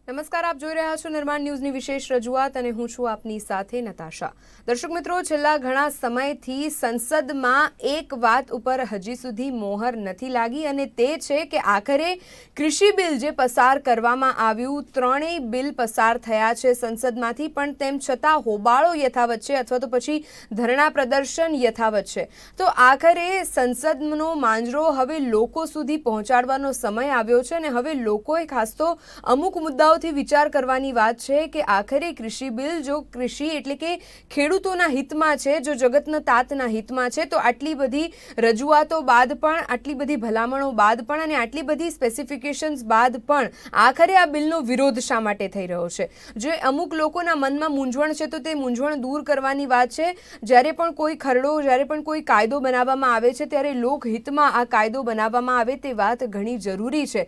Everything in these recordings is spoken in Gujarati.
નમસ્કાર, આપ જોઈ રહ્યા છો નિર્માણ ન્યૂઝની વિશેષ રજૂઆત અને હું છું આપની સાથે નતાશા। દર્શક મિત્રો, છેલ્લા ઘણા સમયથી સંસદમાં એક વાત ઉપર હજી સુધી મોહર નથી લાગી અને તે છે કે આખરે કૃષિ બિલ જે પસાર કરવામાં આવ્યું, ત્રણેય બિલ પસાર થયા છે સંસદમાંથી, પણ તેમ છતાં હોબાળો યથાવત છે અથવા તો પછી ધરણા પ્રદર્શન યથાવત છે। તો આખરે સંસદનો માંજરો હવે લોકો સુધી પહોંચાડવાનો સમય આવ્યો છે અને હવે લોકોએ ખાસ તો અમુક મુદ્દાઓ વિચાર કરવાની વાત છે કે આખરે કૃષિ બિલ જો કૃષિ એટલે કે ખેડૂતોના હિતમાં છે, જો જગતના તાતના હિતમાં છે, તો આટલી બધી રજૂઆતો બાદ પણ, આટલી બધી ભલામણો બાદ પણ અને આટલી બધી સ્પેસિફિકેશન્સ બાદ પણ આખરે આ બિલનો વિરોધ શા માટે થઈ રહ્યો છે? જે અમુક લોકોના મનમાં મૂંઝવણ છે તો તે મૂંઝવણ દૂર કરવાની વાત છે। જ્યારે પણ કોઈ ખરડો, જ્યારે પણ કોઈ કાયદો બનાવવામાં આવે છે ત્યારે લોકહિતમાં આ કાયદો બનાવવામાં આવે તે વાત ઘણી જરૂરી છે।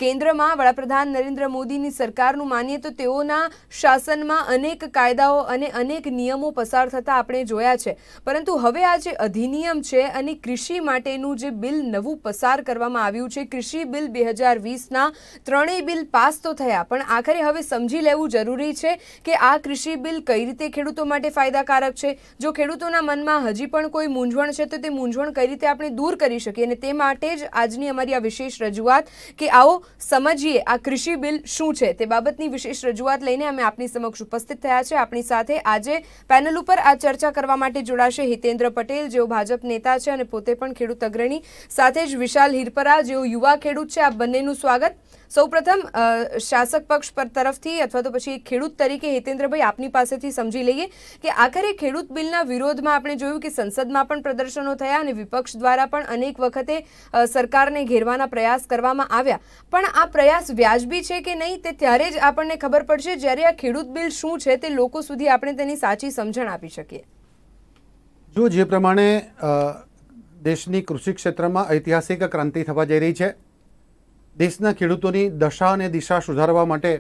કેન્દ્રમાં વડાપ્રધાન નરેન્દ્ર મોદીની સરકારનું માનીએ તો તેઓના શાસનમાં અનેક કાયદાઓ અને અનેક નિયમો પસાર થતા આપણે જોયા છે, પરંતુ હવે આ જે અધિનિયમ છે અને કૃષિ માટેનું જે બિલ નવું પસાર કરવામાં આવ્યું છે, કૃષિ બિલ 2020ના ત્રણેય બિલ પાસ તો થયા, પણ આખરે હવે સમજી લેવું જરૂરી છે કે આ કૃષિ બિલ કઈ રીતે ખેડૂતો માટે ફાયદાકારક છે। જો ખેડૂતોના મનમાં હજી પણ કોઈ મૂંઝવણ છે તો તે મૂંઝવણ કઈ રીતે આપણે દૂર કરી શકીએ, અને તે માટે જ આજની અમારી આ વિશેષ રજૂઆત કે આવો સમજીએ આ કૃષિ બિલ શું છે તે બાબતની વિશેષ રજૂઆત લઈને અમે આપની સમક્ષ ઉપસ્થિત થયા છે। આપણી સાથે આજે પેનલ ઉપર આ ચર્ચા કરવા માટે જોડાશે હિતેન્દ્ર પટેલ, જેઓ ભાજપ નેતા છે અને પોતે પણ ખેડૂત અગ્રણી, સાથે જ વિશાલ હિરપરા, જેઓ યુવા ખેડૂત છે। આપ બંનેનું સ્વાગત। સૌપ્રથમ શાસક પક્ષ પર તરફથી અથવા તો પછી ખેડૂત તરીકે હિતેન્દ્રભાઈ, આપની પાસેથી સમજી લઈએ કે આખરે ખેડૂત બિલના વિરોધમાં આપણે જોયું કે સંસદમાં પણ પ્રદર્શનો થયા અને વિપક્ષ દ્વારા પણ અનેક વખતે સરકારને ઘેરવાના પ્રયાસ કરવામાં આવ્યા, પણ આ પ્રયાસ વ્યાજબી છે કે નહીં તે ત્યારે જ આપણને ખબર પડશે જ્યારે આ ખેડૂત બિલ શું છે તે લોકો સુધી આપણે તેની સાચી સમજણ આપી શકીએ। જો જે પ્રમાણે દેશની કૃષિ ક્ષેત્રમાં ઐતિહાસિક ક્રાંતિ થવા જઈ રહી છે, દેશના ખેડૂતોની દશા અને દિશા સુધારવા માટે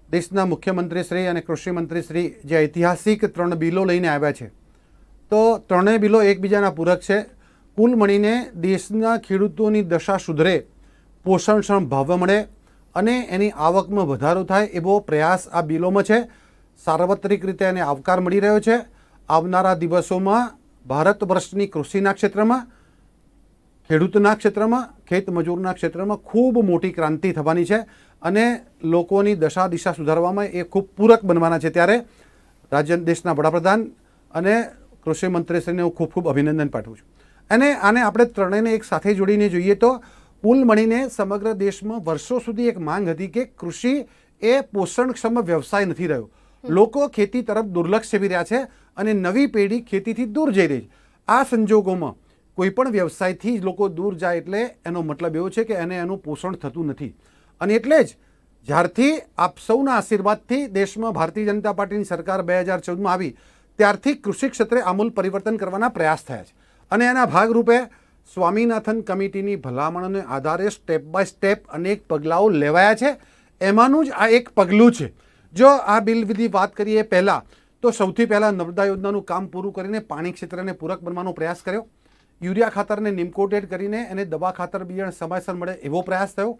દેશના મુખ્યમંત્રીશ્રી અને કૃષિમંત્રીશ્રી જે ઐતિહાસિક 3 બિલો લઈને આવ્યા છે, તો ત્રણેય બિલો એકબીજાના પૂરક છે। કુલ મળીને દેશના ખેડૂતોની દશા સુધરે, પોષણક્ષમ ભાવ મળે અને એની આવકમાં વધારો થાય એવો પ્રયાસ આ બિલોમાં છે। સાર્વત્રિક રીતે એને આવકાર મળી રહ્યો છે। આવનારા દિવસોમાં ભારત વર્ષની કૃષિના ક્ષેત્રમાં, ખેડૂતના ક્ષેત્રમાં, ખેતમજૂરના ક્ષેત્રમાં ખૂબ મોટી ક્રાંતિ થવાની છે અને લોકોની દશા દિશા સુધારવામાં એ ખૂબ પૂરક બનવાના છે। ત્યારે દેશના વડાપ્રધાન અને કૃષિમંત્રીશ્રીને હું ખૂબ ખૂબ અભિનંદન પાઠવું છું। અને આને આપણે ત્રણેયને એક સાથે જોડીને જોઈએ તો કુલ મળીને સમગ્ર દેશમાં વર્ષો સુધી એક માંગ હતી કે કૃષિ એ પોષણક્ષમ વ્યવસાય નથી રહ્યો, લોકો ખેતી તરફ દુર્લક્ષ સેવી રહ્યા છે અને નવી પેઢી ખેતીથી દૂર જઈ રહી છે। આ સંજોગોમાં કોઈ પણ વ્યવસાયથી જ લોકો દૂર જાય એટલે એનો મતલબ એવો છે કે એનું પોષણ થતું નથી, અને એટલે જ જ્યારથી આપ સૌના આશીર્વાદથી દેશમાં ભારતીય જનતા પાર્ટીની સરકાર 2014માં આવી ત્યારથી કૃષિ ક્ષેત્રે આમૂલ પરિવર્તન કરવાના પ્રયાસ થયા છે અને એના ભાગરૂપે સ્વામીનાથન કમિટીની ભલામણોને આધારે સ્ટેપ બાય સ્ટેપ અનેક પગલાઓ લેવાયા છે। એમાંનું જ આ એક પગલું છે। જો આ બિલ વિધિ વાત કરીએ પહેલાં તો સૌથી પહેલાં નર્મદા યોજનાનું કામ પૂરું કરીને પાણી ક્ષેત્રને પૂરક બનવાનો પ્રયાસ કર્યો। યુરિયા ખાતરને નિમકોટેડ કરીને એને દવા ખાતર બિયારણ સમયસર મળે એવો પ્રયાસ થયો।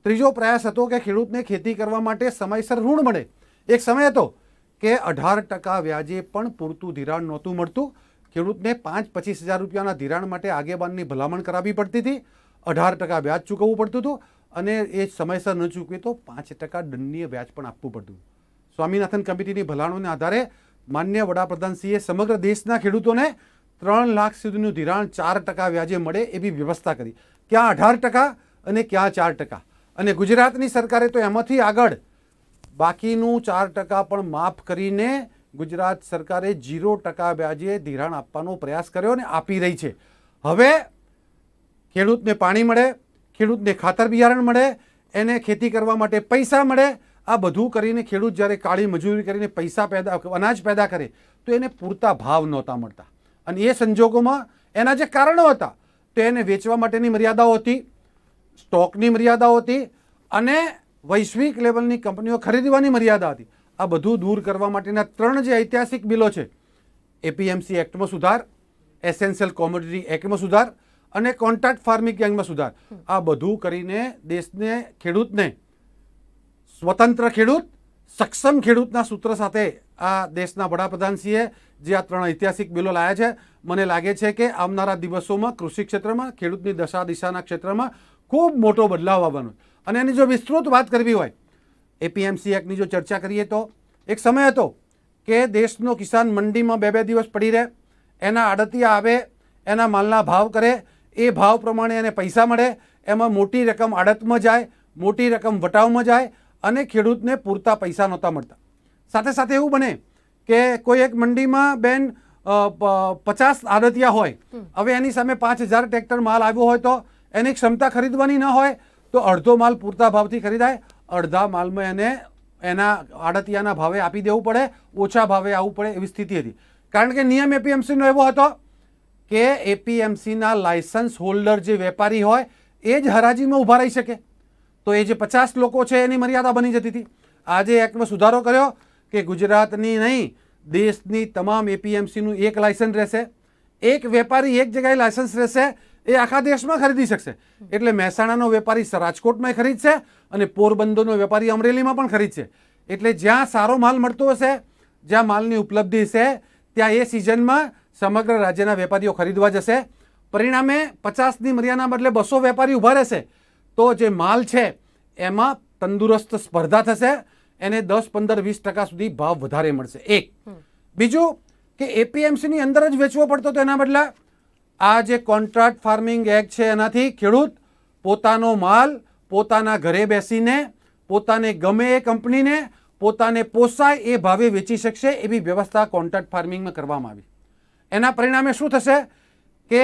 ત્રીજો પ્રયાસ હતો કે ખેડૂતને ખેતી કરવા માટે સમયસર ઋણ મળે। એક સમય હતો કે 18% વ્યાજે પણ પૂરતું ધિરાણ નહોતું મળતું, ખેડૂતને 5-25 હજાર રૂપિયાના ધિરાણ માટે આગેવાનની ભલામણ કરાવવી પડતી હતી, 18% વ્યાજ ચૂકવવું પડતું હતું અને એ સમયસર ન ચૂકવે તો 5% દંડનીય વ્યાજ પણ આપવું પડતું। સ્વામીનાથન કમિટીની ભલામણોના આધારે માન્ય વડાપ્રધાનશ્રીએ સમગ્ર દેશના ખેડૂતોને 3 લાખ સુધીનું ધિરાણ 4% વ્યાજે મળે એવી વ્યવસ્થા કરી। ક્યાં 18% અને ક્યાં 4%, અને ગુજરાતની સરકારે તો એમાંથી આગળ બાકીનું 4% પણ માફ કરીને ગુજરાત સરકારે 0% વ્યાજે ધિરાણ આપવાનો પ્રયાસ કર્યો અને આપી રહી છે। હવે ખેડૂતને પાણી મળે, ખેડૂતને ખાતર બિયારણ મળે, એને ખેતી કરવા માટે પૈસા મળે, આ બધું કરીને ખેડૂત જ્યારે કાળી મજૂરી કરીને અનાજ પેદા કરે તો એને પૂરતા ભાવ નહોતા મળતા, અને એ સંજોગોમાં એના જે કારણો હતા તો એને વેચવા માટેની મર્યાદાઓ હતી, સ્ટોકની મર્યાદાઓ હતી અને વૈશ્વિક લેવલની કંપનીઓ ખરીદવાની મર્યાદા હતી। આ બધું દૂર કરવા માટેના 3 જે ઐતિહાસિક બિલો છે, એપીએમસી એક્ટમાં સુધાર, એસેન્શિયલ કોમોડિટી એક્ટમાં સુધાર અને કોન્ટ્રાક્ટ ફાર્મિંગ એક્ટમાં સુધાર, આ બધું કરીને દેશને ખેડૂતને સ્વતંત્ર ખેડૂત, સક્ષમ ખેડૂતના સૂત્ર સાથે આ દેશના વડાપ્રધાનશ્રીએ જે આ 3 ઐતિહાસિક બિલો લાવ્યા છે, મને લાગે છે કે આવનારા દિવસોમાં કૃષિ ક્ષેત્રમાં, ખેડૂતની દશા દિશાના ક્ષેત્રમાં ખૂબ મોટો બદલાવ આવવાનો. અને એની જો વિસ્તૃત વાત કરવી હોય, એપીએમસી એક્ટની જો ચર્ચા કરીએ તો એક સમય હતો કે દેશનો કિસાન મંડીમાં 2-2 દિવસ પડી રહે, એના આડતિયા આવે, એના માલના ભાવ કરે, એ ભાવ પ્રમાણે એને પૈસા મળે, એમાં મોટી રકમ આડતમાં જાય, મોટી રકમ વટાવમાં જાય અને ખેડૂતને પૂરતા પૈસા નહોતા મળતા. સાથે સાથે એવું બને કે કોઈ એક મંડીમાં બેન 50 આડતિયા હોય, હવે એની સામે 5000 ટ્રેક્ટર માલ આવ્યો હોય તો એની ક્ષમતા ખરીદવાની ન હોય તો અડધો માલ પૂરતા ભાવથી ખરીદાય, અડધા માલમાં એને એના આડતિયાના ભાવે આપી દેવું પડે, ઓછા ભાવે આવવું પડે, એવી સ્થિતિ હતી. કારણ કે નિયમ એપીએમસીનો એવો હતો કે એપીએમસીના લાયસન્સ હોલ્ડર જે વેપારી હોય એ જ હરાજીમાં ઊભા રહી શકે. તો એ જે 50 લોકો છે એની મર્યાદા બની જતી હતી. આજે એક્ટમાં સુધારો કર્યો કે ગુજરાતની નહીં, દેશની તમામ એપીએમસીનું એક લાયસન્સ રહેશે, એક વેપારી એક જગ્યાએ લાયસન્સ રહેશે, એ આખા દેશમાં ખરીદી શકશે. એટલે મહેસાણાનો વેપારી રાજકોટમાં ખરીદશે અને પોરબંદરનો વેપારી અમરેલીમાં પણ ખરીદશે. એટલે જ્યાં સારો માલ મળતો હશે, જ્યાં માલની ઉપલબ્ધિ હશે, ત્યાં એ સિઝનમાં સમગ્ર રાજ્યના વેપારીઓ ખરીદવા જશે. પરિણામે 50ની મર્યાદાના બદલે 200 વેપારી ઊભા રહેશે તો જે માલ છે એમાં તંદુરસ્ત સ્પર્ધા થશે, એને 10-15-20% સુધી ભાવ વધારે મળશે. એક બીજું કે એપીએમસીની અંદર જ વેચવો પડતો તો એના બદલે આ જે કોન્ટ્રાક્ટ ફાર્મિંગ એક્ટ છે એનાથી ખેડૂત પોતાનો માલ પોતાના ઘરે બેસીને પોતાને ગમે એ કંપનીને પોતાને પોસાય એ ભાવે વેચી શકશે, એવી વ્યવસ્થા કોન્ટ્રાક્ટ ફાર્મિંગમાં કરવામાં આવી. એના પરિણામે શું થશે કે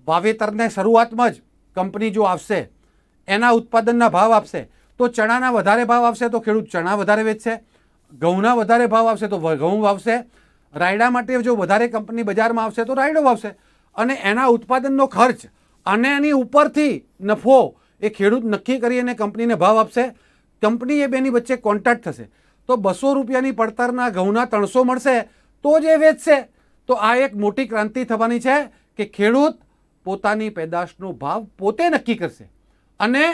વાવેતરને શરૂઆતમાં જ કંપની જો આવશે, એના ઉત્પાદનના ભાવ આપશે તો ચણાના વધારે ભાવ આવશે તો ખેડૂત ચણા વધારે વેચશે, ઘઉંના વધારે ભાવ આવશે તો ઘઉં વાવશે, રાયડા માટે જો વધારે કંપની બજારમાં આવશે તો રાયડો વાવશે. અને એના ઉત્પાદનનો ખર્ચ અને એની ઉપરથી નફો એ ખેડૂત નક્કી કરી અને કંપનીને ભાવ આપશે. કંપની એ બેની વચ્ચે કોન્ટ્રાક્ટ થશે તો 200 રૂપિયાની પડતરના ઘઉંના 300 મળશે તો જ એ વેચશે. તો આ એક મોટી ક્રાંતિ થવાની છે કે ખેડૂત પોતાની પેદાશનો ભાવ પોતે નક્કી કરશે. અને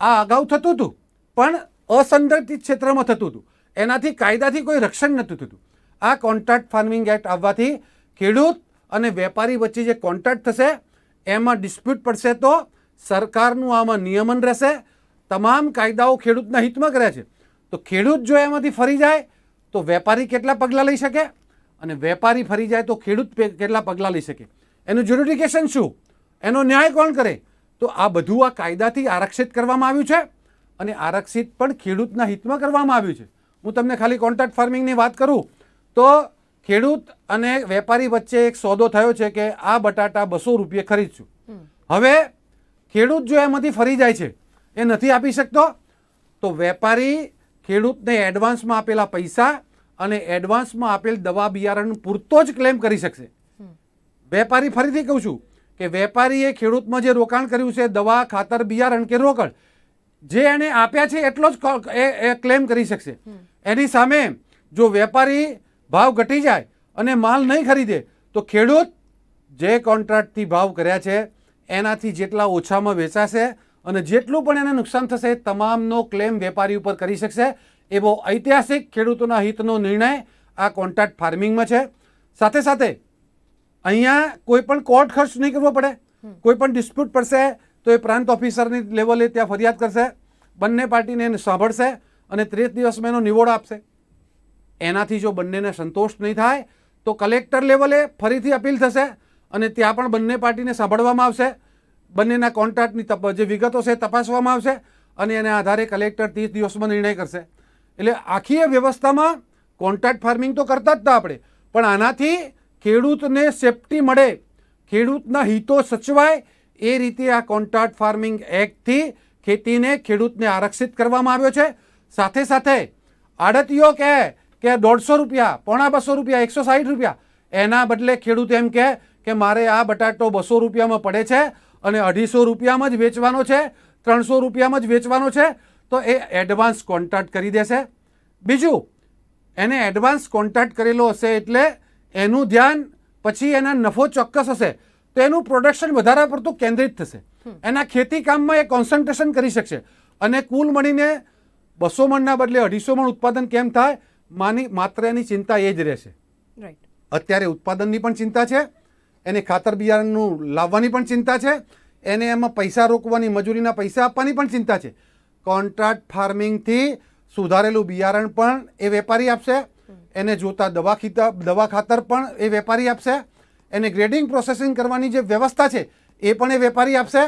આ અગાઉ થતું હતું પણ અસંગઠિત ક્ષેત્રમાં થતું હતું, એનાથી કાયદાથી કોઈ રક્ષણ નહોતું થતું. આ કોન્ટ્રાક્ટ ફાર્મિંગ એક્ટ આવવાથી ખેડૂત અને વેપારી વચ્ચે જે કોન્ટ્રાક્ટ થશે એમાં ડિસ્પ્યુટ પડશે તો સરકારનું આમાં નિયમન રહેશે. તમામ કાયદાઓ ખેડૂતના હિતમાં કર્યા છે. તો ખેડૂત જો એમાંથી ફરી જાય તો વેપારી કેટલા પગલાં લઈ શકે અને વેપારી ફરી જાય તો ખેડૂત કેટલા પગલાં લઈ શકે, એનું જ્યુડિફિકેશન શું, એનો ન્યાય કોણ કરે. તો આ બધું આ કાયદાથી આરક્ષિત કરવામાં આવ્યું છે અને આરક્ષિત પણ ખેડૂતના હિતમાં કરવામાં આવ્યું છે. હું તમને ખાલી કોન્ટ્રાક્ટ ફાર્મિંગની વાત કરું તો ખેડૂત અને વેપારી વચ્ચે એક સોદો થયો છે કે આ બટાટા 200 રૂપિયે ખરીદશું. હવે ખેડૂત જો એમાંથી ફરી જાય છે, એ નથી આપી શકતો, તો વેપારી ખેડૂતને એડવાન્સમાં આપેલા પૈસા અને એડવાન્સમાં આપેલ દવા બિયારણ પૂરતો જ ક્લેમ કરી શકશે. વેપારી, ફરીથી કહું છું કે વેપારીએ ખેડૂતમાં જે રોકાણ કર્યું છે, દવા, ખાતર, બિયારણ કે રોકડ, જે એને આપ્યા છે એટલો જ એ ક્લેમ કરી શકશે. એની સામે જો વેપારી ભાવ ઘટી જાય અને માલ નહીં ખરીદે તો ખેડૂત જે કોન્ટ્રાક્ટથી ભાવ કર્યા છે એનાથી જેટલા ઓછામાં વેચાશે અને જેટલું પણ એને નુકસાન થશે તમામનો ક્લેમ વેપારી ઉપર કરી શકશે. એવો ઐતિહાસિક ખેડૂતોના હિતનો નિર્ણય આ કોન્ટ્રાક્ટ ફાર્મિંગમાં છે. સાથે સાથે અહીંયા કોઈ પણ કોર્ટ ખર્ચ નહીં કરવો પડે. કોઈ પણ ડિસ્પ્યુટ પડશે તો એ પ્રાંત ઓફિસરની લેવલે ત્યાં ફરિયાદ કરશે, બંને પાર્ટીને એને સાંભળશે અને 30 દિવસમાં એનો નિવોડો આપશે. એનાથી જો બંનેને સંતોષ નહીં થાય તો કલેક્ટર લેવલે ફરીથી અપીલ થશે અને ત્યાં પણ બંને પાર્ટીને સાંભળવામાં આવશે, બંનેના કોન્ટ્રાક્ટની જે વિગતો છે તપાસવામાં આવશે અને એના આધારે કલેક્ટર 30 દિવસમાં નિર્ણય કરશે. એટલે આખી એ વ્યવસ્થામાં કોન્ટ્રાક્ટ ફાર્મિંગ તો કરતા જ હતા આપણે, પણ આનાથી ખેડૂતને સેફટી મળે, ખેડૂતના હિતો સચવાય એ રીતે આ કોન્ટ્રાક્ટ ફાર્મિંગ એક્ટથી ખેતીને ખેડૂતને આરક્ષિત કરવામાં આવ્યો છે. સાથે સાથે આડતીઓ કહે કે 150 રૂપિયા, 250 રૂપિયા, 160 રૂપિયા, એના બદલે ખેડૂત એમ કહે કે મારે આ બટાટો 200 રૂપિયામાં પડે છે અને 250 રૂપિયામાં જ વેચવાનો છે, 300 રૂપિયામાં જ વેચવાનો છે, તો એ એડવાન્સ કોન્ટ્રાક્ટ કરી દેશે. બીજું, એને એડવાન્સ કોન્ટ્રાક્ટ કરેલો હશે એટલે એનું ધ્યાન પછી એના નફો ચોક્કસ હશે તો એનું પ્રોડક્શન વધારે પડતું કેન્દ્રિત થશે, એના ખેતી કામમાં એ કોન્સન્ટ્રેશન કરી શકશે અને કુલ મળીને 200 મણના બદલે 250 મણ ઉત્પાદન કેમ થાય, માત્ર એની ચિંતા એ જ રહેશે. રાઈટ. અત્યારે ઉત્પાદનની પણ ચિંતા છે, એને ખાતર બિયારણનું લાવવાની પણ ચિંતા છે, એને એમાં પૈસા રોકવાની, મજૂરીના પૈસા આપવાની પણ ચિંતા છે. કોન્ટ્રાક્ટ ફાર્મિંગથી સુધારેલું બિયારણ પણ એ વેપારી આપશે, એને જોતા દવા ખાતર પણ એ વેપારી આપશે, એને ગ્રેડિંગ પ્રોસેસિંગ કરવાની જે વ્યવસ્થા છે એ પણ એ વેપારી આપશે,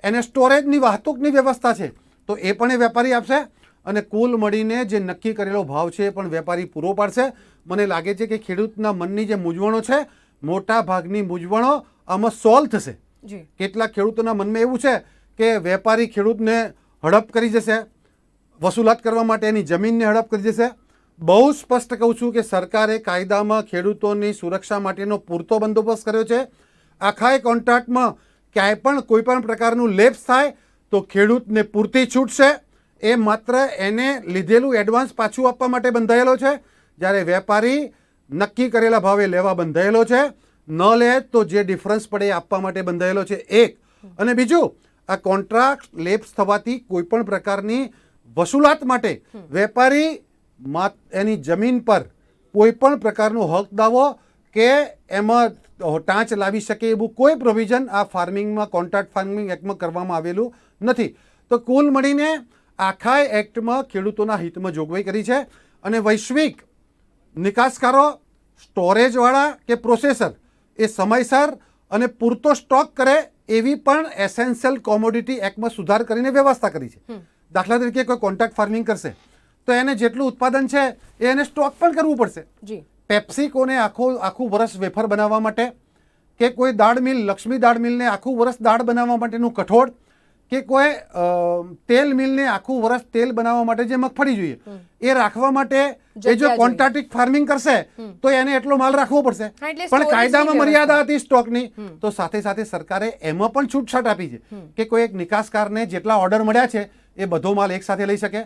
એને સ્ટોરેજની વાહતુકની વ્યવસ્થા છે તો એ પણ એ વેપારી આપશે, અને કુલ મળીને જે નક્કી કરેલો ભાવ છે એ પણ વેપારી પૂરો પાડશે. મને લાગે છે કે ખેડૂતના મનની જે મૂંઝવણો છે, મોટા ભાગની મૂંઝવણો આમાં સોલ્વ થશે. કેટલાક ખેડૂતોના મનમાં એવું છે કે વેપારી ખેડૂતને હડપ કરી જશે, વસૂલાત કરવા માટે એની જમીનને હડપ કરી જશે. બહુ સ્પષ્ટ કહું છું કે સરકારે કાયદામાં ખેડૂતોની સુરક્ષા માટેનો પૂરતો બંદોબસ્ત કર્યો છે. આખા કોન્ટ્રાક્ટમાં ક્યાંય પણ કોઈ પણ પ્રકારનું લેપ્સ થાય તો ખેડૂતને પૂરતી છૂટ છે. એ માત્ર એને લીધેલું એડવાન્સ પાછું આપવા માટે બંધાયેલો છે, જ્યારે વેપારી નક્કી કરેલા ભાવે લેવા બંધાયેલો છે. ન લે તો જે ડિફરન્સ પડે એ આપવા માટે બંધાયેલો છે. એક. અને બીજું, આ કોન્ટ્રાક્ટ લેપ્સ થવાથી કોઈ પણ પ્રકારની વસૂલાત માટે વેપારી એની જમીન પર કોઈ પણ પ્રકારનો હક દાવો કે એમાં ટાંચ લાવી શકે એવું કોઈ પ્રોવિઝન આ ફાર્મિંગમાં, કોન્ટ્રાક્ટ ફાર્મિંગ એક્ટમાં કરવામાં આવેલું નથી. તો કુલ મળીને આખા એક્ટમાં ખેડૂતોના હિતમાં જોગવાઈ કરી છે, અને વૈશ્વિક નિકાસકારો, સ્ટોરેજવાળા કે પ્રોસેસર એ સમયસર અને પૂરતો સ્ટોક કરે એવી પણ એસેન્શિયલ કોમોડિટી એક્ટમાં સુધાર કરીને વ્યવસ્થા કરી છે. દાખલા તરીકે કોઈ કોન્ટ્રાક્ટ ફાર્મિંગ કરશે તો એને જેટલું ઉત્પાદન છે એ એને સ્ટોક પણ કરવું પડશે. પેપ્સિકોને આખું વર્ષ વેફર બનાવવા માટે, કે કોઈ દાળ મિલ, લક્ષ્મી દાળ મિલને આખું વર્ષ દાળ બનાવવા માટેનું કઠોળ, કે કોઈ તેલ મિલને આખું વર્ષ તેલ બનાવવા માટે જે મગફળી જોઈએ એ રાખવા માટે એ જો કોન્ટ્રાક્ટ ફાર્મિંગ કરશે તો એને એટલો માલ રાખવો પડશે. પણ કાયદામાં મર્યાદા હતી સ્ટોકની, તો સાથે સાથે સરકારે એમાં પણ છૂટછાટ આપી છે કે કોઈ એક નિકાસકારને જેટલા ઓર્ડર મળ્યા છે એ બધો માલ એકસાથે લઈ શકે,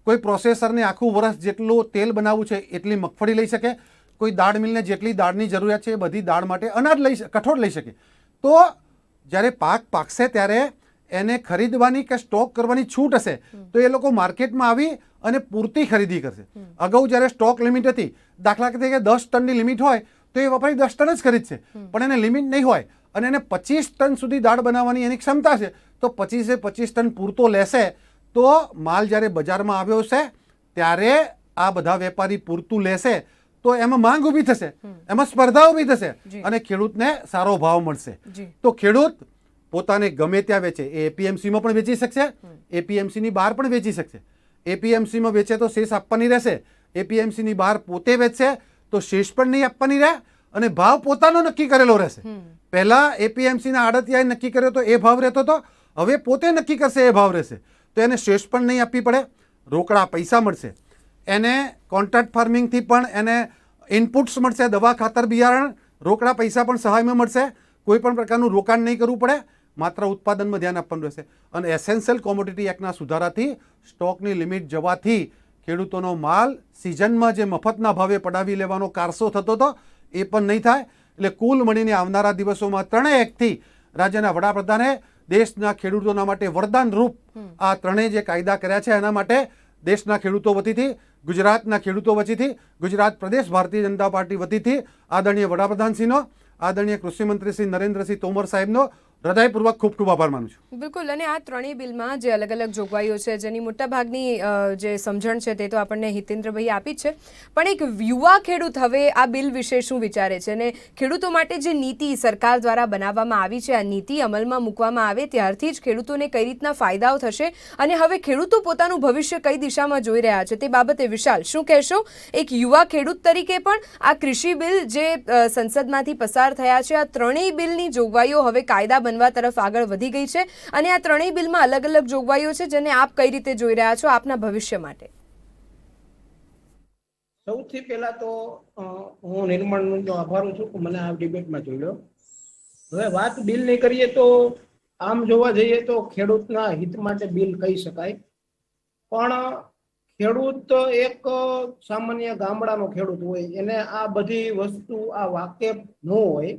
કોઈ પ્રોસેસરને આખું વર્ષ જેટલું તેલ બનાવવું છે એટલી મગફળી લઈ શકે, કોઈ દાળ મિલને જેટલી દાળની જરૂરિયાત છે એ બધી દાળ માટે અનાજ કઠોળ લઈ શકે. તો જ્યારે પાક પાકશે ત્યારે એને ખરીદવાની કે સ્ટોક કરવાની છૂટ હશે તો એ લોકો માર્કેટમાં આવી અને પૂરતી ખરીદી કરશે. અગાઉ જ્યારે સ્ટોક લિમિટ હતી, દાખલા તરીકે 10 ટનની લિમિટ હોય તો એ વેપારી 10 ટન જ ખરીદશે, પણ એને લિમિટ નહીં હોય અને એને 25 ટન સુધી દાળ બનાવવાની એની ક્ષમતા છે તો 25 ટન પૂરતો લેશે. તો માલ જ્યારે બજારમાં આવ્યો છે ત્યારે આ બધા વેપારી પૂરતું લેશે તો એમાં માંગ ઊભી થશે, એમાં સ્પર્ધા ઊભી થશે અને ખેડૂતને સારો ભાવ મળશે. તો ખેડૂત પોતાને ગમે ત્યાં વેચે, એ એપીએમસીમાં પણ વેચી શકશે, એપીએમસીની બહાર પણ વેચી શકશે. એપીએમસીમાં વેચે તો શેષ આપવાની રહેશે, એપીએમસીની બહાર પોતે વેચશે તો શેષ પણ નહીં આપવાની રહે અને ભાવ પોતાનો નક્કી કરેલો રહેશે. પહેલા એપીએમસીના આડતિયાએ નક્કી કર્યો તો એ ભાવ રહેતો હતો, હવે પોતે નક્કી કરશે એ ભાવ રહેશે. તો એને શેષ પણ નહીં આપવી પડે, રોકડા પૈસા મળશે. એને કોન્ટ્રાક્ટ ફાર્મિંગથી પણ એને ઇનપુટ્સ મળશે, દવા, ખાતર, બિયારણ, રોકડા પૈસા પણ સહાયમાં મળશે. કોઈ પણ પ્રકારનું રોકાણ નહીં કરવું પડે, માત્ર ઉત્પાદનમાં ધ્યાન આપવાનું રહેશે. અને એસેન્શિયલ કોમોડિટી એક્ટના સુધારાથી સ્ટોકની લિમિટ જવાથી ખેડૂતોનો માલ સિઝનમાં જે મફતના ભાવે પડાવી લેવાનો કારસો થતો હતો એ પણ નહીં થાય. એટલે કુલ મળીને આવનારા દિવસોમાં ત્રણેય એક્ટથી રાજ્યના વડાપ્રધાને દેશના ખેડૂતોના માટે વરદાન રૂપ આ ત્રણેય જે કાયદા કર્યા છે એના માટે દેશના ખેડૂતો વતીથી, ગુજરાતના ખેડૂતો વતીથી, ગુજરાત પ્રદેશ ભારતીય જનતા પાર્ટી વતીથી આદરણીય વડાપ્રધાનશ્રીનો, આદરણીય કૃષિમંત્રી શ્રી નરેન્દ્રસિંહ તોમર સાહેબનો હૃદયપૂર્વક ખૂબ ખૂબ આભાર માનું છું. બિલકુલ. અને આ ત્રણેય બિલમાં જે અલગ અલગ જોગવાઈઓ છે જેની મોટાભાગની જે સમજણ છે તે તો આપણને હિતેન્દ્રભાઈ આપી જ છે, પણ એક યુવા ખેડૂત હવે આ બિલ વિશે શું વિચારે છે અને ખેડૂતો માટે જે નીતિ સરકાર દ્વારા બનાવવામાં આવી છે, આ નીતિ અમલમાં મૂકવામાં આવે ત્યારથી જ ખેડૂતોને કઈ રીતના ફાયદાઓ થશે અને હવે ખેડૂતો પોતાનું ભવિષ્ય કઈ દિશામાં જોઈ રહ્યા છે તે બાબતે વિશાલ શું કહેશો? એક યુવા ખેડૂત તરીકે પણ આ કૃષિ બિલ જે સંસદમાંથી પસાર થયા છે, આ ત્રણેય બિલની જોગવાઈઓ હવે કાયદા બનવા તરફ આગળ વધી ગઈ છે અને આ ત્રણેય બિલમાં અલગ અલગ જોગવાઈઓ છે જેને આપ કઈ રીતે જોઈ રહ્યા છો આપના ભવિષ્ય માટે? સૌથી પહેલા તો હું નિર્મળનો આભારી છું કે મને આ ડિબેટમાં જોડ્યો. હવે વાત બિલની કરીએ તો આમ જોવા જઈએ તો ખેડૂતના હિત માટે બિલ કહી શકાય, પણ ખેડૂત એક સામાન્ય ગામડાનો ખેડૂત હોય, એને આ બધી વસ્તુ આ વાકેફ ન હોય.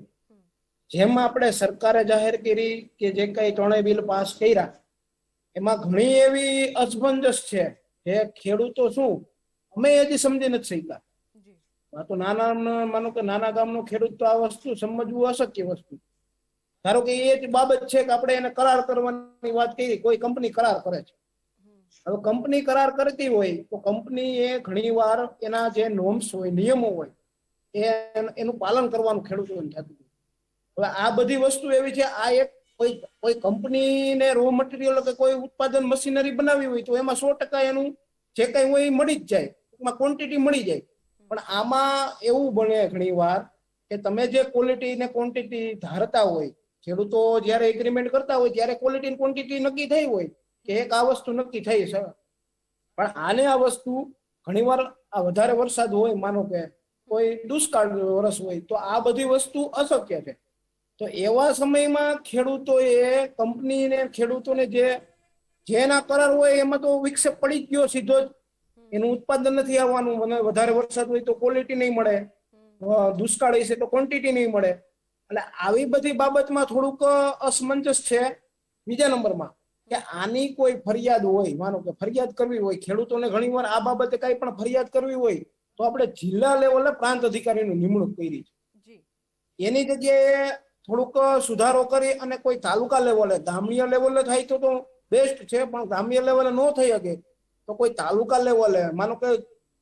જેમ આપણે સરકારે જાહેર કરી કે જે કઈ ત્રણેય બિલ પાસ કર્યા એમાં ઘણી એવી અસમંજસ છે કે ખેડૂતો શું અમે હજી સમજી નથી શક્યા. આ તો માનો કે નાના ગામનો ખેડૂત તો આ વસ્તુ સમજવું અશક્ય વસ્તુ. ધારો કે એ જ બાબત છે કે આપણે એને કરાર કરવાની વાત કરી, કોઈ કંપની કરાર કરે છે. હવે કંપની કરાર કરતી હોય તો કંપની એ ઘણી વાર એના જે નોર્મ્સ હોય, નિયમો હોય, એનું પાલન કરવાનું ખેડૂતોને થતું. હવે આ બધી વસ્તુ એવી છે, આ એક કોઈ કંપનીને રો મટીરિયલ કે કોઈ ઉત્પાદન મશીનરી બનાવી હોય તો એમાં 100% એનું જે કઈ હોય એ મળી જ જાય, એમાં ક્વોન્ટિટી મળી જાય. પણ આમાં એવું બને ઘણી વાર કે તમે જે ક્વોલિટી ને ક્વોન્ટિટી ધારતા હોય, ખેડૂતો જયારે એગ્રીમેન્ટ કરતા હોય ત્યારે ક્વોલિટી ને ક્વોન્ટિટી નક્કી થઈ હોય કે એક આ વસ્તુ નક્કી થઈ છે. પણ આને આ વસ્તુ ઘણીવાર આ વધારે વરસાદ હોય, માનો કે કોઈ દુષ્કાળ વરસ હોય તો આ બધી વસ્તુ અશક્ય છે. તો એવા સમયમાં ખેડૂતોએ કંપનીને ખેડૂતોને જેના કરાર હોય એમાં તો વિક્ષેપ પડી જ ગયો સીધો જ. એનું ઉત્પાદન નથી આવવાનું, અને વધારે વરસાદ હોય તો ક્વોલિટી નહીં મળે, દુષ્કાળ હશે તો ક્વોન્ટિટી નહીં મળે. એટલે આવી બધી બાબતમાં થોડુંક અસમંજસ છે. બીજા નંબરમાં કે આની કોઈ ફરિયાદ હોય, માનો કે ફરિયાદ કરવી હોય ખેડૂતોને, ઘણીવાર આ બાબતે કઈ પણ ફરિયાદ કરવી હોય તો આપણે જિલ્લા લેવલે પ્રાંત અધિકારીની નિમણૂક કરી છે. એની જગ્યાએ થોડુંક સુધારો કરી અને કોઈ તાલુકા લેવલે, ગામડીય લેવલે થાય તો બેસ્ટ છે, પણ ગ્રામ્ય લેવલે ન થઈ શકે તો કોઈ તાલુકા લેવલે, માનો કે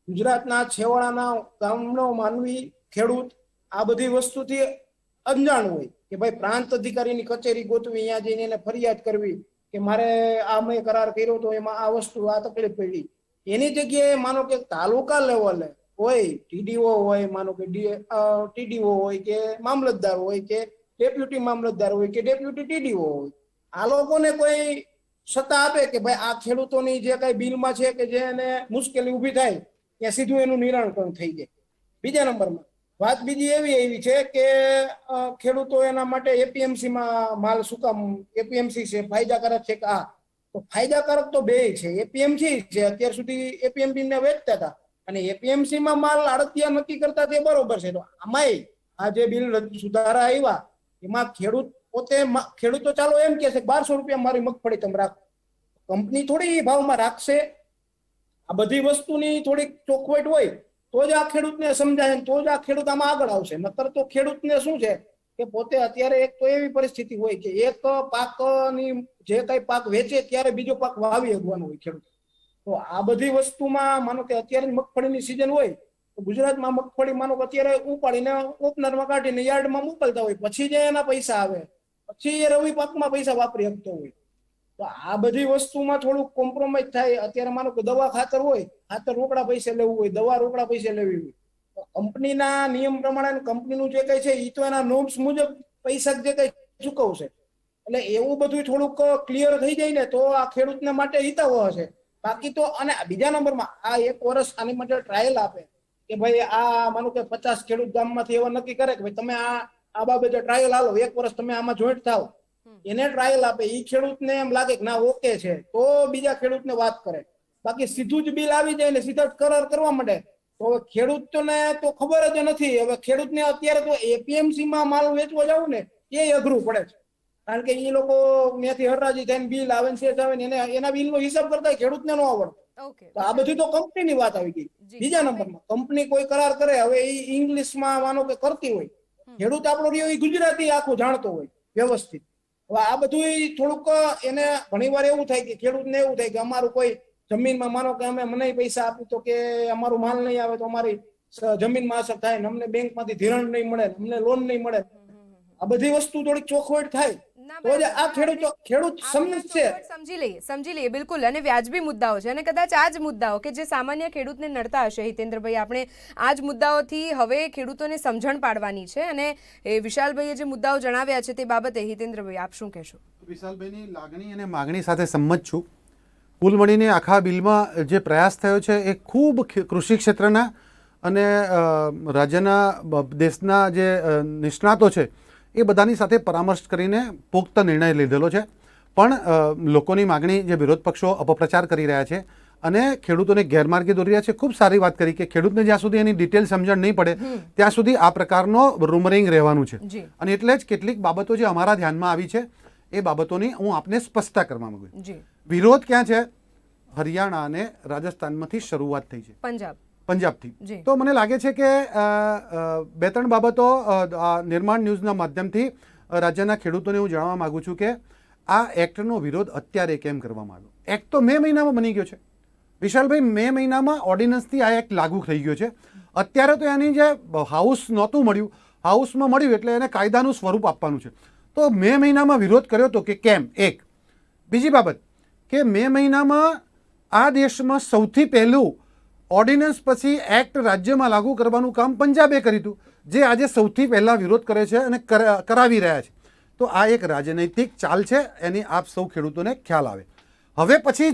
ગુજરાતના છેવાડાના ગામનો માનવી ખેડૂત આ બધી વસ્તુથી અંજાણ હોય કે ભાઈ પ્રાંત અધિકારીની કચેરી ગોતવી, અહીંયા જઈને એને ફરિયાદ કરવી કે મારે આ મેં કરાર કર્યો તો એમાં આ વસ્તુ આ તકલીફ પડી. એની જગ્યાએ માનો કે તાલુકા લેવલે હોય, ટીડીઓ હોય, માનો કે ટીડીઓ હોય કે મામલતદાર હોય કે ડેપ્યુટી મામલતદાર હોય કે ડેપ્યુટી ટીડીઓ હોય, આ લોકોને કોઈ સત્તા આપે કે ભાઈ આ ખેડૂતોની જે કઈ બિલમાં છે કે જે એને મુશ્કેલી ઊભી થાય ત્યાં સીધું એનું નિરાકરણ થઈ જાય. બીજા નંબરમાં વાત બીજી એવી છે કે ખેડૂતો એના માટે એપીએમસીમાં માલ શું કામ, એપીએમસી છે ફાયદાકારક છે કે આ તો ફાયદાકારક તો બે છે. એપીએમસી છે અત્યાર સુધી એપીએમસી ને વેચતા હતા અને એપીએમસી માં માલ આડતિયા નક્કી કરતા તે બરોબર છે. તો આમાંય આ જે બિલ સુધારા આવ્યા એમાં ખેડૂતો ચાલો એમ કે છે 1200 રૂપિયા મારી મગફળી તમે રાખો, કંપની થોડી ભાવમાં રાખશે. આ બધી વસ્તુની થોડીક ચોખવટ હોય તો જ આ ખેડૂતને સમજાય, તો જ આ ખેડૂત આમાં આગળ આવશે. નકર તો ખેડૂતને શું છે કે પોતે અત્યારે એક તો એવી પરિસ્થિતિ હોય કે એક પાકની જે કઈ પાક વેચે ત્યારે બીજો પાક વાવી શકવાનો હોય ખેડૂત. તો આ બધી વસ્તુમાં માનો કે અત્યારે મગફળીની સિઝન હોય તો ગુજરાતમાં મગફળી માનો કે અત્યારે ઉપાડીને ઓપનરમાં કાઢીને યાર્ડમાં મોકલતા હોય, પછી જે એના પૈસા આવે પછી એ રવિ પાકમાં પૈસા વાપરી શકતો હોય. તો આ બધી વસ્તુમાં થોડુંક કોમ્પ્રોમાઇઝ થાય. અત્યારે માનો કે દવા ખાતર હોય, ખાતર રોકડા પૈસે લેવું હોય, દવા રોકડા પૈસે લેવી હોય તો કંપનીના નિયમ પ્રમાણે કંપનીનું જે કઈ છે એ તો એના નોર્મ્સ મુજબ પૈસા જે કઈ ચૂકવશે. એટલે એવું બધું થોડુંક ક્લિયર થઈ જાય ને તો આ ખેડૂતને માટે હિતાવહ છે. બાકી તો અને બીજા નંબરમાં આ 1 વર્ષ આની માટે ટ્રાયલ આપે કે ભાઈ આ માનો કે 50 ખેડૂત ગામમાંથી એવા નક્કી કરે કે ભાઈ તમે આ બાબતે ટ્રાયલ આલો, 1 વર્ષ તમે આમાં જોઈન્ટ થાવ, એને ટ્રાયલ આપે. એ ખેડૂતને એમ લાગે કે ના ઓકે છે તો બીજા ખેડૂતને વાત કરે. બાકી સીધું જ બિલ આવી જાય ને સીધા જ કરાર કરવા માંડે તો ખેડૂતોને તો ખબર જ નથી. હવે ખેડૂતને અત્યારે તો એપીએમસી માં માલ વેચવા જવું ને એ અઘરું પડે છે, કારણ કે એ લોકો ત્યાંથી હરાજી થઈને બિલ આવે ને શેઠ આવે ને એના બિલનો હિસાબ કરતા ખેડૂતને ન આવડતો. તો આ બધી તો કંપનીની વાત આવી ગઈ. બીજા નંબરમાં કંપની કોઈ કરાર કરે, હવે એ ઇંગ્લિશમાં માનો કે કરતી હોય, ખેડૂત આપણો રહ્યો એ ગુજરાતી આખું જાણતો હોય વ્યવસ્થિત. હવે આ બધું થોડુંક એને ઘણીવાર એવું થાય કે ખેડૂતને એવું થાય કે અમારું કોઈ જમીનમાં માનો કે અમે મને પૈસા આપી તો કે અમારું માલ નહીં આવે તો અમારી જમીનમાં અસર થાય ને અમને બેંકમાંથી ધિરાણ નહીં મળે, અમને લોન નહીં મળે. આ બધી વસ્તુ થોડીક ચોખવટ થાય તો જ આ ખેડૂત સમજી લઈએ બિલકુલ. અને વ્યાજબી મુદ્દાઓ છે અને કદાચ આ જ મુદ્દાઓ કે જે સામાન્ય ખેડૂતને નડતા હશે. હિતેન્દ્રભાઈ, આપણે આ જ મુદ્દાઓથી હવે ખેડૂતોને સમજણ પાડવાની છે અને વિશાલભાઈએ જે મુદ્દાઓ જણાવ્યા છે તે બાબતે હિતેન્દ્રભાઈ આપ શું કહેશો? વિશાલભાઈની લાગણી અને માગણી સાથે સંમત છું. કુલ મળીને આખા બિલમાં જે પ્રયાસ થયો છે એ ખૂબ કૃષિ ક્ષેત્રના અને રાજ્યના દેશના જે નિષ્ણાતો છે એ બધાની સાથે પરામર્શ કરીને પુખ્ત નિર્ણય લીધેલો છે. પણ લોકોની માગણી જે વિરોધ પક્ષો અપપ્રચાર કરી રહ્યા છે અને ખેડૂતોને ગેરમાર્ગે દોરી રહ્યા છે, ખૂબ સારી વાત કરી કે ખેડૂતને જ્યાં સુધી એની ડિટેલ સમજણ નહીં પડે ત્યાં સુધી આ પ્રકારનો રૂમરિંગ રહેવાનું છે. અને એટલે જ કેટલીક બાબતો જે અમારા ધ્યાનમાં આવી છે એ બાબતોની હું આપને સ્પષ્ટતા કરવા માંગુ છું. વિરોધ ક્યાં છે? હરિયાણા અને રાજસ્થાનમાંથી શરૂઆત થઈ છે, પંજાબ. પંજાબથી. જી. તો મને લાગે છે કે બે ત્રણ બાબતો નિર્માણ ન્યૂઝના માધ્યમથી રાજ્યના ખેડૂતોને હું જાણવા માગું છું કે આ એક્ટનો વિરોધ અત્યારે કેમ કરવામાં આવ્યો. એક્ટ તો મે મહિનામાં બની ગયો છે વિશાલભાઈ, મે મહિનામાં ઓર્ડિનન્સથી આ એક્ટ લાગુ થઈ ગયો છે. અત્યારે તો એની જે હાઉસ નહોતું મળ્યું, હાઉસમાં મળ્યું એટલે એને કાયદાનું સ્વરૂપ આપવાનું છે. તો મે મહિનામાં વિરોધ કર્યો હતો કે કેમ? એક. બીજી બાબત કે મે મહિનામાં આ દેશમાં સૌથી પહેલું ઓર્ડિનન્સ પછી એક્ટ રાજ્યમાં લાગુ કરવાનું કામ પંજાબે કર્યું હતું, જે આજે સૌથી પહેલાં વિરોધ કરે છે અને કરાવી રહ્યા છે. તો આ એક રાજનૈતિક ચાલ છે, એની આપ સૌ ખેડૂતોને ખ્યાલ આવે. હવે પછી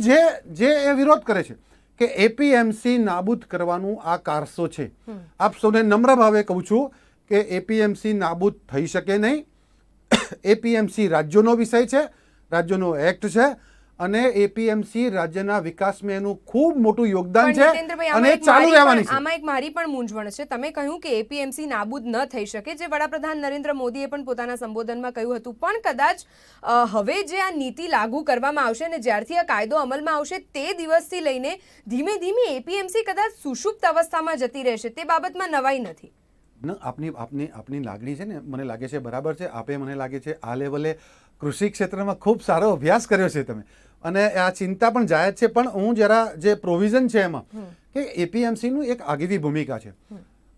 જે એ વિરોધ કરે છે કે એપીએમસી નાબૂદ કરવાનું આ કારસો છે, આપ સૌને નમ્ર ભાવે કહું છું કે એપીએમસી નાબૂદ થઈ શકે નહીં. એપીએમસી રાજ્યોનો વિષય છે, રાજ્યોનો એક્ટ છે અને એપીએમસી રાજ્યના વિકાસમાં એનું ખૂબ મોટું યોગદાન છે અને ચાલુ રહેવાની છે. આમાં એક મારી પણ મૂંઝવણ છે. તમે કહ્યું કે એપીએમસી નાબૂદ ન થઈ શકે, જે વડાપ્રધાન નરેન્દ્ર મોદીએ પણ પોતાના સંબોધનમાં કહ્યું હતું, પણ કદાચ હવે જે આ નીતિ લાગુ કરવામાં આવશે અને જ્યારથી આ કાયદો અમલમાં આવશે તે દિવસથી લઈને ધીમે ધીમે એપીએમસી કદાચ સુષુપ્ત અવસ્થામાં જતી રહેશે, તે બાબતમાં નવાઈ નથી. આપની લાગણી છે ને, મને લાગે છે બરાબર છે. આપે મને લાગે છે આ લેવલે કૃષિ ક્ષેત્રમાં ખૂબ સારો અભ્યાસ કર્યો છે તમે, અને આ ચિંતા પણ જાયજ છે. પણ હું જરા જે પ્રોવિઝન છે એમાં કે એપીએમસીનું એક આગવી ભૂમિકા છે.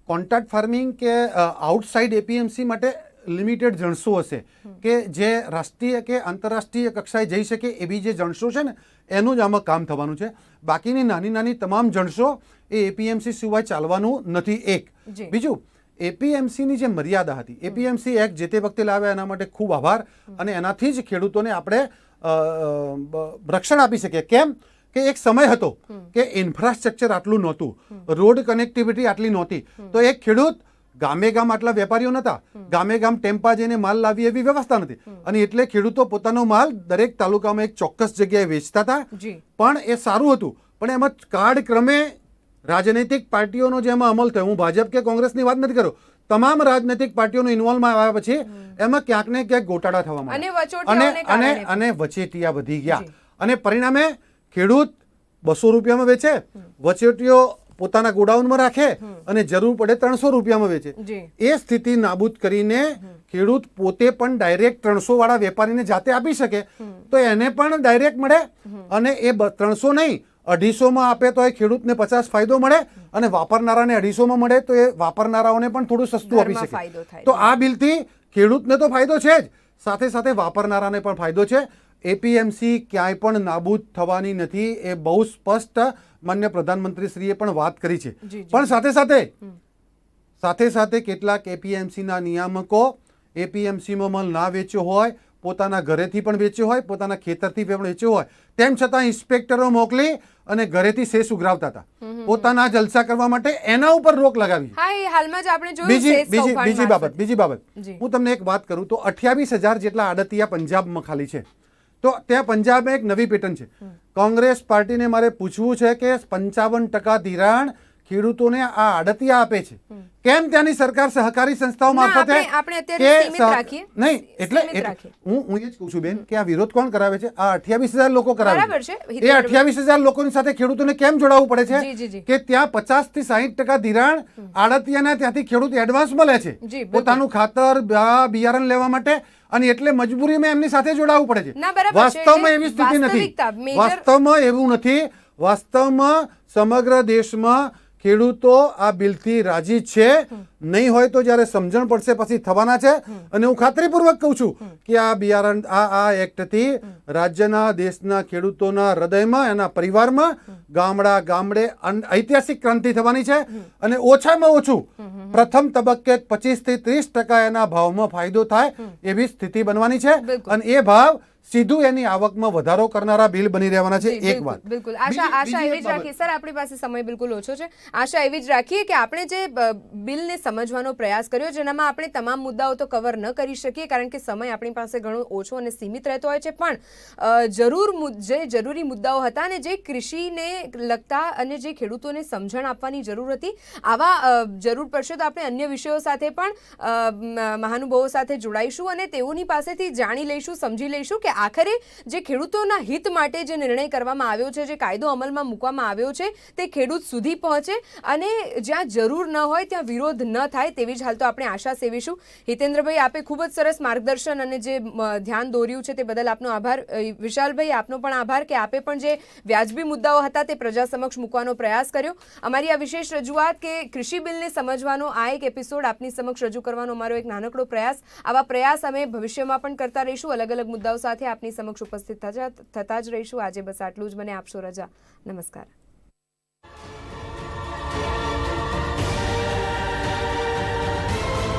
કોન્ટ્રાક્ટ ફાર્મિંગ કે આઉટસાઇડ એપીએમસી માટે લિમિટેડ જણસો હશે કે જે રાષ્ટ્રીય કે આંતરરાષ્ટ્રીય કક્ષાએ જઈ શકે એવી જે જણસો છે ને એનું જ આમાં કામ થવાનું છે. બાકીની નાની નાની તમામ જણસો એ એપીએમસી સિવાય ચાલવાનું નથી. એક. બીજું, એપીએમસીની જે મર્યાદા હતી, એપીએમસી એક્ટ જે તે વખતે લાવ્યા એના માટે ખૂબ આભાર, અને એનાથી જ ખેડૂતોને આપણે રક્ષણ આપી શકીએ. કેમ કે એક સમય હતો કે ઇન્ફ્રાસ્ટ્રક્ચર આટલું નહોતું, રોડ કનેક્ટિવિટી આટલી નહોતી, તો એક ખેડૂત ગામે ગામ આટલા વેપારીઓ નહોતા, ગામે ગામ ટેમ્પા જઈને માલ લાવી એવી વ્યવસ્થા નથી, અને એટલે ખેડૂતો પોતાનો માલ દરેક તાલુકામાં એક ચોક્કસ જગ્યાએ વેચતા હતા. પણ એ સારું હતું, પણ એમાં કાળક્રમે રાજનૈતિક પાર્ટીઓનો જેમાં અમલ થયો, હું ભાજપ કે કોંગ્રેસની વાત નથી કરું, તમામ રાજનૈતિક પાર્ટીઓનો ઇન્વોલ્વમાં આવ્યા પછી એમાં ક્યાંક ને ક્યાંક ગોટાળા થવા માંડ્યા અને વચેટિયા વધી ગયા, અને પરિણામે ખેડૂત 200 રૂપિયામાં વેચે, વચેટીઓ પોતાના ગોડાઉનમાં રાખે અને જરૂર પડે 300 રૂપિયામાં વેચે. એ સ્થિતિ નાબૂદ કરીને ખેડૂત પોતે પણ ડાયરેક્ટ 300 વાળા વેપારીને જાતે આપી શકે તો એને પણ ડાયરેક્ટ મળે, અને એ 300 નહીં 250માં આપે તો એ ખેડૂતને 50 ફાયદો મળે, અને વાપરનારાને 250માં મળે તો એ વાપરનારાઓને પણ થોડું સસ્તું આપી શકે. તો આ બિલથી ખેડૂતને તો ફાયદો છે જ, સાથે સાથે વાપરનારાને પણ ફાયદો છે. એપીએમસી ક્યાંય પણ નાબૂદ થવાની નથી, એ બહુ સ્પષ્ટ માન્ય પ્રધાનમંત્રીશ્રીએ પણ વાત કરી છે. પણ સાથે સાથે કેટલાક એપીએમસીના નિયામકો એપીએમસીમાં માલ ના વેચ્યો હોય, પોતાના ઘરેથી પણ વેચ્યો હોય, પોતાના ખેતરથી પણ વેચ્યો હોય, તેમ છતાં ઇન્સ્પેક્ટરો મોકલી અને ઘરેથી શેષ ઉઘરાવતા હતા પોતાના જલસા કરવા માટે, એના ઉપર રોક લગાવી. બીજી બાબત હું તમને એક વાત કરું તો 28,000 જેટલા આડતિયા પંજાબમાં ખાલી છે. તો ત્યાં પંજાબમાં એક નવી પેટર્ન છે. કોંગ્રેસ પાર્ટીને મારે પૂછવું છે કે 55% ધિરાણ ખેડૂતોને આ આડતિયા આપે છે, કેમ ત્યાંની સરકાર સહકારી સંસ્થાઓ મારફતે નહીં? એટલે હું એ જ કહું છું બેન કે આ વિરોધ કોણ કરાવે છે? આ 28,000 લોકો કરાવે છે. એ 28,000 લોકોની સાથે ખેડૂતોને કેમ જોડાવવું પડે છે કે ત્યાં 50 થી 60% ધિરાણ આડતિયાના ત્યાંથી ખેડૂત એડવાન્સમાં લે છે પોતાનું ખાતર બિયારણ લેવા માટે, અને એટલે મજબૂરીમાં એમની સાથે જોડાવવું પડે છે. વાસ્તવમાં એવી સ્થિતિ નથી, વાસ્તવમાં એવું નથી. વાસ્તવમાં સમગ્ર દેશમાં ખેડૂતો આ બિલથી રાજી છે. નહીં હોય તો જ્યારે સમજણ પડશે પછી થવાના છે. અને હું ખાતરીપૂર્વક કહું છું કે આ બિયારણ આ એક્ટથી રાજ્યના દેશના ખેડૂતોના હૃદયમાં, એના પરિવારમાં ગામડે ઐતિહાસિક ક્રાંતિ થવાની છે, અને ઓછામાં ઓછું પ્રથમ તબક્કે 25 થી 30% એના ભાવમાં ફાયદો થાય એવી સ્થિતિ બનવાની છે, અને એ ભાવ સીધું એની આવકમાં વધારો કરનારા બિલ બની રહેવાના છે. એક વાત બિલકુલ આશા એવી જ રાખીએ. સર, આપણી પાસે સમય બિલકુલ ઓછો છે. આશા એવી જ રાખીએ કે આપણે જે બિલને સમજવાનો પ્રયાસ કર્યો, જેનામાં આપણે તમામ મુદ્દાઓ તો કવર ન કરી શકીએ કારણ કે સમય આપણી પાસે ઘણો ઓછો અને સીમિત રહેતો હોય છે, પણ જે જરૂરી મુદ્દાઓ હતા અને જે કૃષિને લગતા અને જે ખેડૂતોને સમજણ આપવાની જરૂર હતી, આવા જરૂર પડશે તો આપણે અન્ય વિષયો સાથે પણ મહાનુભાવો સાથે જોડાઈશું અને તેઓની પાસેથી જાણી લઈશું, સમજી લઈશું કે કે આખરે જે ખેડૂતોના હિત માટે જે નિર્ણય કરવામાં આવ્યો છે, જે કાયદો અમલમાં મૂકવામાં આવ્યો છે, તે ખેડૂત સુધી પહોંચે અને જ્યાં જરૂર ન હોય ત્યાં વિરોધ ન થાય, તેવી જ હાલ તો આપણે આશા સેવીશું. હિતેન્દ્રભાઈ, આપે ખૂબ જ સરસ માર્ગદર્શન અને જે ધ્યાન દોર્યું છે તે બદલ આપનો આભાર. વિશાલભાઈ, આપનો પણ આભાર કે આપે પણ જે વ્યાજબી મુદ્દાઓ હતા તે પ્રજા સમક્ષ મૂકવાનો પ્રયાસ કર્યો. અમારી આ વિશેષ રજૂઆત કે કૃષિ બિલને સમજવાનો આ એક એપિસોડ આપની સમક્ષ રજૂ કરવાનો અમારો એક નાનકડો પ્રયાસ. આવા પ્રયાસ અમે ભવિષ્યમાં પણ કરતા રહીશું. અલગ અલગ મુદ્દાઓ સાથે આપની સમક્ષ ઉપસ્થિત થતા જ રહીશું. આજે બસ આટલું જ. મને આપશો રજા. નમસ્કાર.